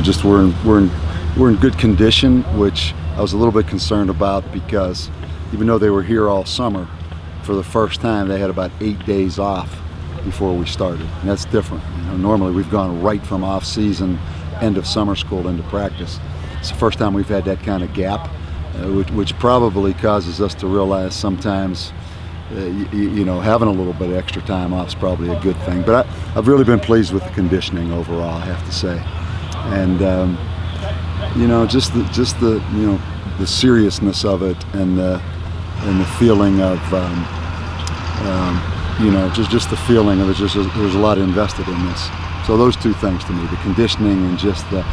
just we're in good condition, which I was a little bit concerned about, because even though they were here all summer, for the first time they had about 8 days off before we started, and that's different. Normally we've gone right from off season, end of summer school, into practice. It's the first time we've had that kind of gap, which probably causes us to realize sometimes having a little bit of extra time off is probably a good thing. But I've really been pleased with the conditioning overall, I have to say. And just the seriousness of it, and the feeling of just the feeling of it. There's a lot invested in this. So those two things to me, the conditioning and just the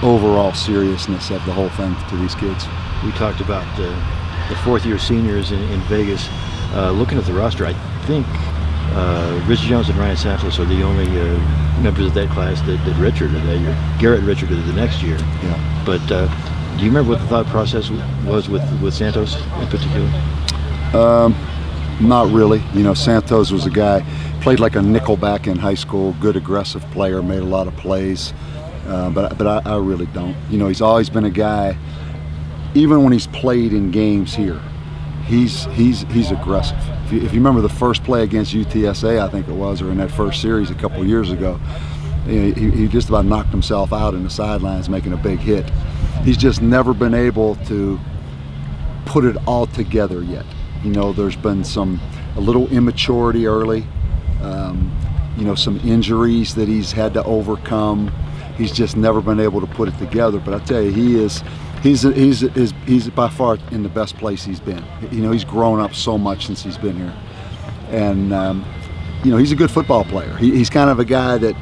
overall seriousness of the whole thing to these kids. We talked about the fourth-year seniors in Vegas. Looking at the roster, I think Rich Jones and Ryan Santos are the only members of that class that redshirted that year. Garrett redshirted the next year. Yeah. But do you remember what the thought process was with Santos in particular? Not really. Santos was a guy, played like a nickelback in high school, good aggressive player, made a lot of plays. But I really don't. He's always been a guy, even when he's played in games here, he's aggressive. If you remember the first play against UTSA, I think it was, or in that first series a couple of years ago, he just about knocked himself out in the sidelines making a big hit. He's just never been able to put it all together yet. There's been a little immaturity early, some injuries that he's had to overcome. He's just never been able to put it together. But I tell you, he's by far in the best place he's been. He's grown up so much since he's been here, and he's a good football player. He's kind of a guy that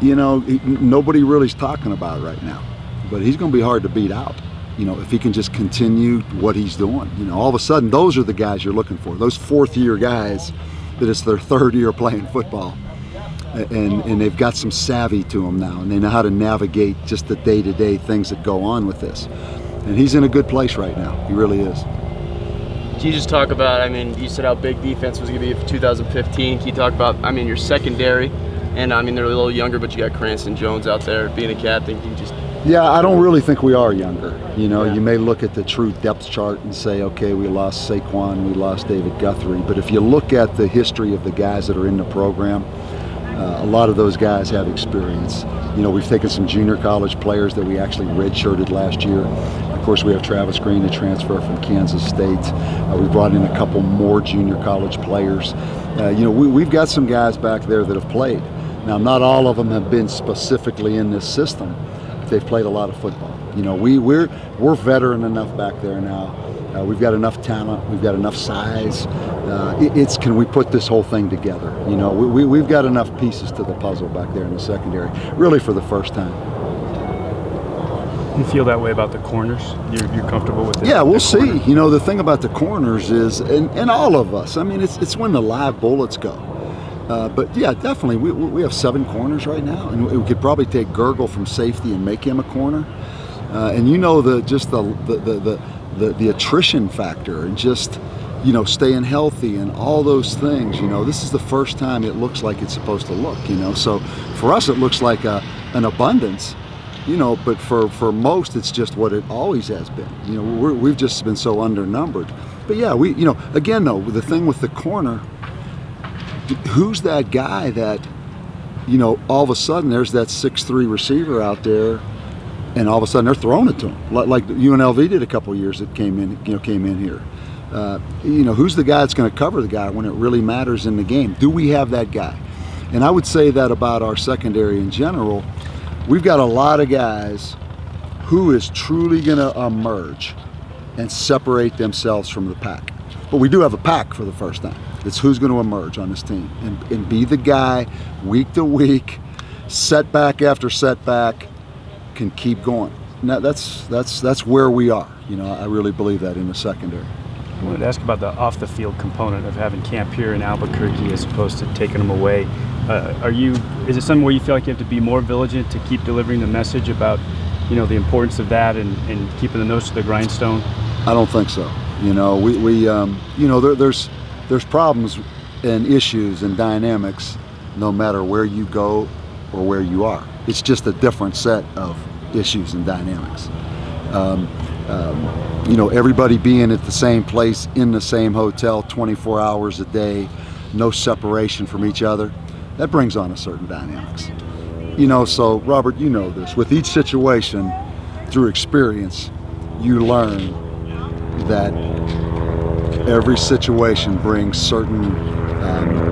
nobody really's talking about right now, but he's going to be hard to beat out. If he can just continue what he's doing. All of a sudden, those are the guys you're looking for. Those fourth-year guys that it's their third year playing football, and they've got some savvy to them now, and they know how to navigate just the day-to-day things that go on with this. And he's in a good place right now. He really is. Can you just talk about, you said how big defense was going to be for 2015. Can you talk about, your secondary, and they're a little younger, but you got Cranston Jones out there being a captain. Can you just... Yeah, I don't really think we are younger. Yeah. You may look at the true depth chart and say, okay, we lost Saquon, we lost David Guthrie, but if you look at the history of the guys that are in the program, a lot of those guys have experience. We've taken some junior college players that we actually redshirted last year. Of course, we have Travis Green, the transfer from Kansas State. We brought in a couple more junior college players. We've got some guys back there that have played. Now, not all of them have been specifically in this system. They've played a lot of football. We're veteran enough back there now. We've got enough talent. We've got enough size. It's can we put this whole thing together? We've got enough pieces to the puzzle back there in the secondary, really for the first time. You feel that way about the corners? You're comfortable with it? Yeah, we'll see. The thing about the corners is, and all of us, it's when the live bullets go. But yeah, definitely, we have 7 corners right now, and we could probably take Gurgle from safety and make him a corner. And the attrition factor, and just staying healthy and all those things. This is the first time it looks like it's supposed to look. So for us it looks like an abundance. But for most it's just what it always has been. We've just been so undernumbered. But yeah, again though, the thing with the corner. Who's that guy that, all of a sudden there's that 6'3" receiver out there, and all of a sudden they're throwing it to him, like UNLV did a couple of years that came in here. Who's the guy that's going to cover the guy when it really matters in the game? Do we have that guy? And I would say that about our secondary in general. We've got a lot of guys who is truly going to emerge and separate themselves from the pack. But we do have a pack for the first time. It's who's going to emerge on this team and be the guy week to week, setback after setback, can keep going. Now that's where we are. I really believe that in the secondary. I wanted to ask about the off-the-field component of having camp here in Albuquerque as opposed to taking them away. Is it something where you feel like you have to be more vigilant to keep delivering the message about, the importance of that and keeping the nose to the grindstone? I don't think so. There's problems and issues and dynamics no matter where you go or where you are. It's just a different set of issues and dynamics. You know, everybody being at the same place in the same hotel 24 hours a day, no separation from each other, that brings on a certain dynamics. You know, so Robert, you know this, with each situation, through experience, you learn that every situation brings certain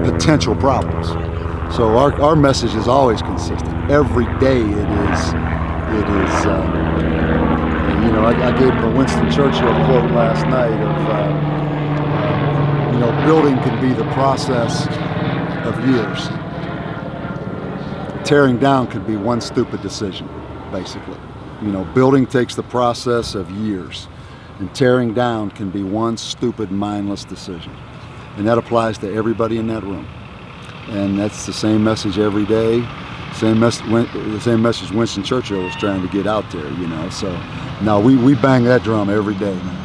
potential problems. So our message is always consistent. Every day it is you know, I gave the Winston Churchill quote last night of, you know, building can be the process of years. Tearing down could be one stupid decision, basically. You know, building takes the process of years, and tearing down can be one stupid, mindless decision. And that applies to everybody in that room. And that's the same message every day. The same message Winston Churchill was trying to get out there, you know. So, no, we bang that drum every day, man.